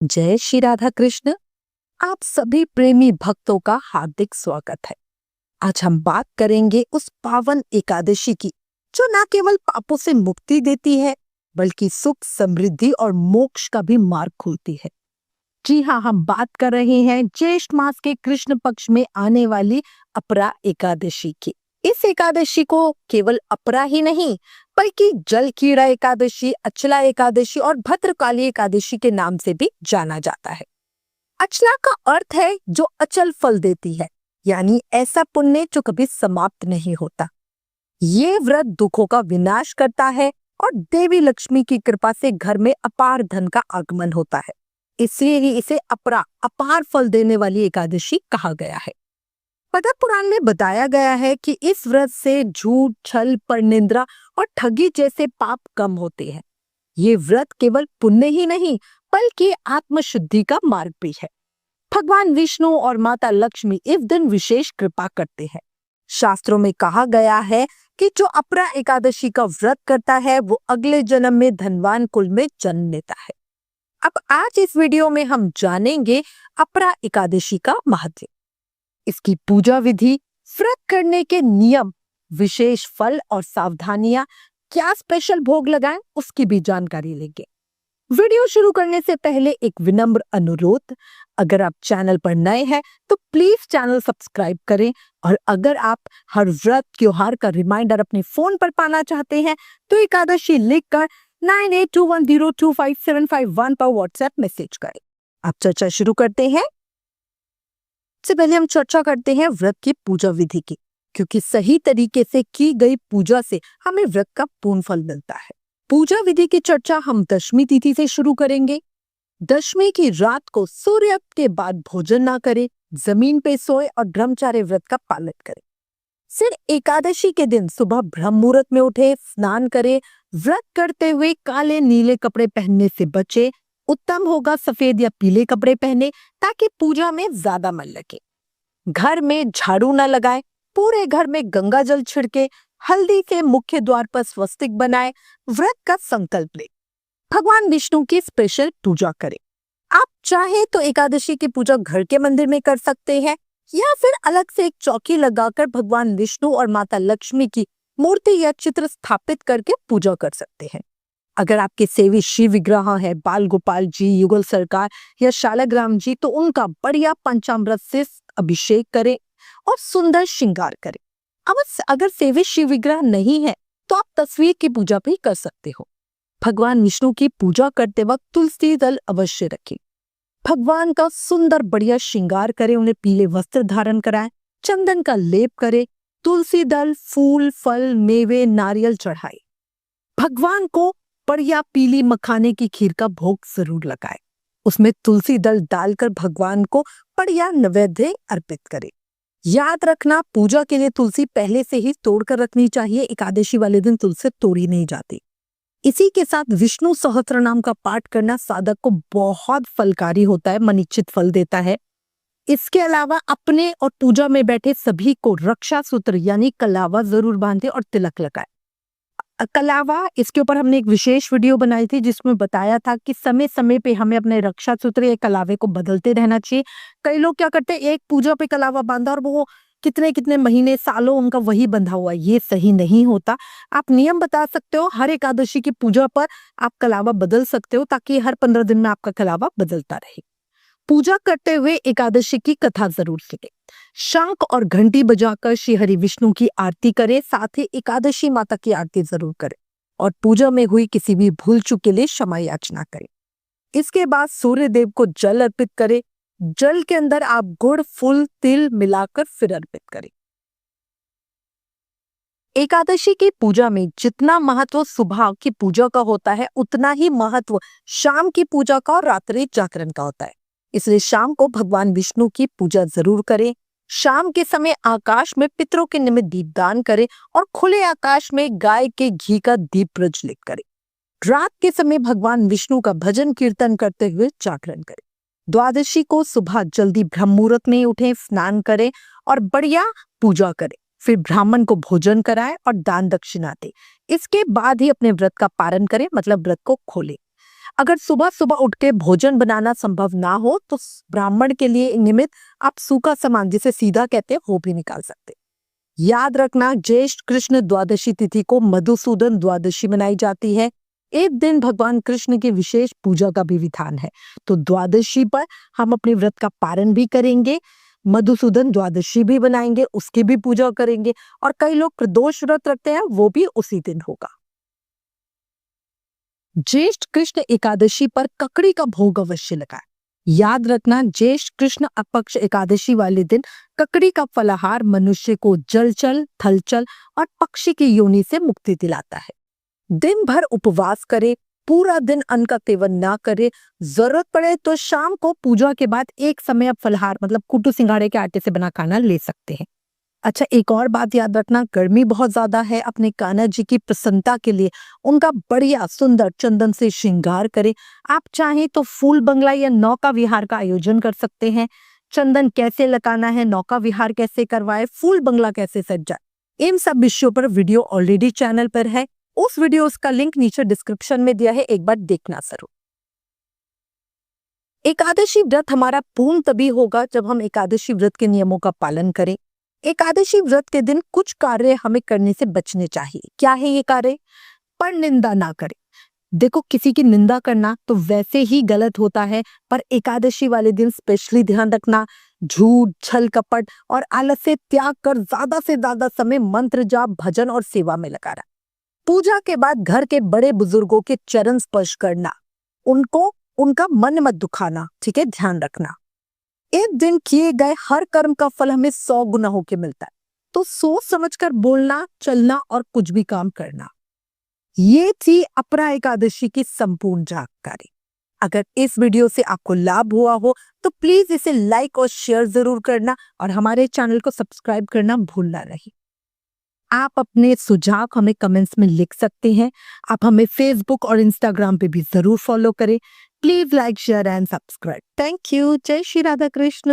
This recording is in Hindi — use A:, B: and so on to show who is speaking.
A: जय श्री राधा कृष्ण। आप सभी प्रेमी भक्तों का हार्दिक स्वागत है। आज हम बात करेंगे उस पावन एकादशी की जो न केवल पापों से मुक्ति देती है बल्कि सुख, समृद्धि और मोक्ष का भी मार्ग खोलती है। जी हाँ, हम बात कर रहे हैं ज्येष्ठ मास के कृष्ण पक्ष में आने वाली अपरा एकादशी की। इस एकादशी को केवल अपरा ही नहीं बल्कि जल कीड़ा एकादशी, अचला एकादशी और भद्रकाली एकादशी के नाम से भी जाना जाता है। अचला का अर्थ है जो अचल फल देती है, यानी ऐसा पुण्य जो कभी समाप्त नहीं होता। ये व्रत दुखों का विनाश करता है और देवी लक्ष्मी की कृपा से घर में अपार धन का आगमन होता है। इसलिए ही इसे अपरा, अपार फल देने वाली एकादशी कहा गया है। पद्म पुराण में बताया गया है कि इस व्रत से झूठ, छल, परनिंदा और ठगी जैसे पाप कम होते हैं। ये व्रत केवल पुण्य ही नहीं बल्कि आत्मशुद्धि का मार्ग भी है। भगवान विष्णु और माता लक्ष्मी इस दिन विशेष कृपा करते हैं। शास्त्रों में कहा गया है कि जो अपरा एकादशी का व्रत करता है वो अगले जन्म में धनवान कुल में जन्म लेता है। अब आज इस वीडियो में हम जानेंगे अपरा एकादशी का महत्व, इसकी पूजा विधि, व्रत करने के नियम, विशेष फल और सावधानियां, क्या स्पेशल भोग लगाएं उसकी भी जानकारी लेंगे। वीडियो शुरू करने से पहले एक विनम्र अनुरोध, अगर आप चैनल पर नए हैं तो प्लीज चैनल सब्सक्राइब करें और अगर आप हर व्रत त्योहार का रिमाइंडर अपने फोन पर पाना चाहते हैं तो एकादशी लिखकर 9821025751 पर व्हाट्सएप मैसेज करें। अब चर्चा शुरू करते हैं। सबसे पहले हम चर्चा करते हैं व्रत की पूजा विधि की, क्योंकि सही तरीके से की गई पूजा से हमें व्रत का पूर्ण फल मिलता है। पूजा विधि की चर्चा हम दशमी तिथि से शुरू करेंगे। दशमी की रात को सूर्य के बाद भोजन ना करें, जमीन पे सोए और ब्रह्मचार्य व्रत का पालन करें। फिर एकादशी के दिन सुबह ब्रह्म मुहूर्त में उठे, स्नान करें। व्रत करते हुए काले नीले कपड़े पहनने से बचे। उत्तम होगा सफेद या पीले कपड़े पहने ताकि पूजा में ज्यादा मन लगे। घर में झाड़ू न लगाए, पूरे घर में गंगा जल छिड़के, हल्दी के मुख्य द्वार पर स्वस्तिक बनाए, व्रत का संकल्प ले। भगवान विष्णु की स्पेशल पूजा करें। आप चाहे तो एकादशी की पूजा घर के मंदिर में कर सकते हैं या फिर अलग से एक चौकी लगाकर भगवान विष्णु और माता लक्ष्मी की मूर्ति या चित्र स्थापित करके पूजा कर सकते हैं। अगर आपके सेवी शिव विग्रह है, बाल गोपाल जी, युगल सरकार या शालग्राम जी, तो उनका बढ़िया पंचामृत से अभिषेक करें और सुंदर श्रृंगार करें। अब अगर सेवी शिव विग्रह नहीं है तो आप तस्वीर की पूजा भी कर सकते हो। भगवान विष्णु की पूजा करते वक्त तुलसी दल अवश्य रखें। भगवान का सुंदर बढ़िया श्रृंगार करें, उन्हें पीले वस्त्र धारण कराएं, चंदन का लेप करें, तुलसी दल, फूल, फल, मेवे, नारियल चढ़ाए। भगवान को बढ़िया पीली मखाने की खीर का भोग जरूर लगाए। उसमें तुलसी दल डालकर भगवान को बढ़िया नैवेद्य अर्पित करें। याद रखना, पूजा के लिए तुलसी पहले से ही तोड़कर रखनी चाहिए। एकादशी वाले दिन तुलसी तोड़ी नहीं जाती। इसी के साथ विष्णु सहस्त्रनाम का पाठ करना साधक को बहुत फलकारी होता है, मनिश्चित फल देता है। इसके अलावा अपने और पूजा में बैठे सभी को रक्षा सूत्र यानी कलावा जरूर बांधे और तिलक लगाए। कलावा, इसके ऊपर हमने एक विशेष वीडियो बनाई थी जिसमें बताया था कि समय समय पे हमें अपने रक्षा सूत्र या कलावे को बदलते रहना चाहिए। कई लोग क्या करते हैं, एक पूजा पे कलावा बांधा और वो कितने कितने महीने, सालों उनका वही बंधा हुआ है। ये सही नहीं होता। आप नियम बता सकते हो, हर एकादशी की पूजा पर आप कलावा बदल सकते हो ताकि हर 15 दिन में आपका कलावा बदलता रहे। पूजा करते हुए एकादशी की कथा जरूर सुने। शंख और घंटी बजाकर श्री हरि विष्णु की आरती करें, साथ ही एकादशी माता की आरती जरूर करें और पूजा में हुई किसी भी भूल चूक के लिए क्षमा याचना करें। इसके बाद सूर्य देव को जल अर्पित करें। जल के अंदर आप गुड़, फूल, तिल मिलाकर फिर अर्पित करें। एकादशी की पूजा में जितना महत्व सुबह की पूजा का होता है उतना ही महत्व शाम की पूजा का और रात्रि जागरण का होता है। इसलिए शाम को भगवान विष्णु की पूजा जरूर करें। शाम के समय आकाश में पितरों के निमित्त दीपदान करें और खुले आकाश में गाय के घी का दीप प्रज्वलित करें। रात के समय भगवान विष्णु का भजन कीर्तन करते हुए जागरण करें। द्वादशी को सुबह जल्दी ब्रह्म मुहूर्त में उठें, स्नान करें और बढ़िया पूजा करें। फिर ब्राह्मण को भोजन कराएं और दान दक्षिणा दें। इसके बाद ही अपने व्रत का पारण करें, मतलब व्रत को खोलें। अगर सुबह सुबह उठ के भोजन बनाना संभव ना हो तो ब्राह्मण के लिए निमित्त आप सूखा सामान, जिसे सीधा कहते हैं, वो भी निकाल सकते हैं। याद रखना, ज्येष्ठ कृष्ण द्वादशी तिथि को मधुसूदन द्वादशी मनाई जाती है। एक दिन भगवान कृष्ण की विशेष पूजा का भी विधान है। तो द्वादशी पर हम अपने व्रत का पारण भी करेंगे, मधुसूदन द्वादशी भी बनाएंगे, उसकी भी पूजा करेंगे, और कई लोग प्रदोष व्रत रखते हैं, वो भी उसी दिन होगा। ज्येष्ठ कृष्ण एकादशी पर ककड़ी का भोग अवश्य लगाएं। याद रखना, ज्येष्ठ कृष्ण पक्ष एकादशी वाले दिन ककड़ी का फलाहार मनुष्य को जलचल, थलचल और पक्षी की योनि से मुक्ति दिलाता है। दिन भर उपवास करे, पूरा दिन अन्न का सेवन ना करे। जरूरत पड़े तो शाम को पूजा के बाद एक समय आप फलाहार मतलब कुट्टू सिंघाड़े के आटे से बना खाना ले सकते हैं। अच्छा, एक और बात याद रखना, गर्मी बहुत ज्यादा है, अपने कान्हा जी की प्रसन्नता के लिए उनका बढ़िया सुंदर चंदन से श्रृंगार करें। आप चाहें तो फूल बंगला या नौका विहार का आयोजन कर सकते हैं। चंदन कैसे लगाना है, नौका विहार कैसे करवाए, फूल बंगला कैसे सजाए, इन सब विषयों पर वीडियो ऑलरेडी चैनल पर है। उस वीडियो का लिंक नीचे डिस्क्रिप्शन में दिया है, एक बार देखना जरूर। एकादशी व्रत हमारा पूर्ण तभी होगा जब हम एकादशी व्रत के नियमों का पालन करें। एकादशी व्रत के दिन कुछ कार्य हमें करने से बचने चाहिए। क्या है ये कार्य? पर निंदा ना करें। देखो, किसी की निंदा करना तो वैसे ही गलत होता है, पर एकादशी वाले दिन स्पेशली ध्यान रखना, झूठ, छल कपट और आलस से त्याग कर ज्यादा से ज्यादा समय मंत्र जाप, भजन और सेवा में लगाना। पूजा के बाद घर के बड़े बुजुर्गों के चरण स्पर्श करना, उनका मन मत दुखाना, ठीक है, ध्यान रखना। एक दिन किए गए हर कर्म का फल हमें 100 गुना होके मिलता है, तो सोच समझकर बोलना, चलना और कुछ भी काम करना। ये थी अपरा एकादशी की संपूर्ण जानकारी। अगर इस वीडियो से आपको लाभ हुआ हो तो प्लीज इसे लाइक और शेयर जरूर करना, और हमारे चैनल को सब्सक्राइब करना भूलना नहीं। आप अपने सुझाव हमें कमेंट्स में लिख सकते हैं। आप हमें फेसबुक और इंस्टाग्राम पे भी जरूर फॉलो करें। Please like, share and subscribe. Thank you. जय श्री राधा कृष्ण।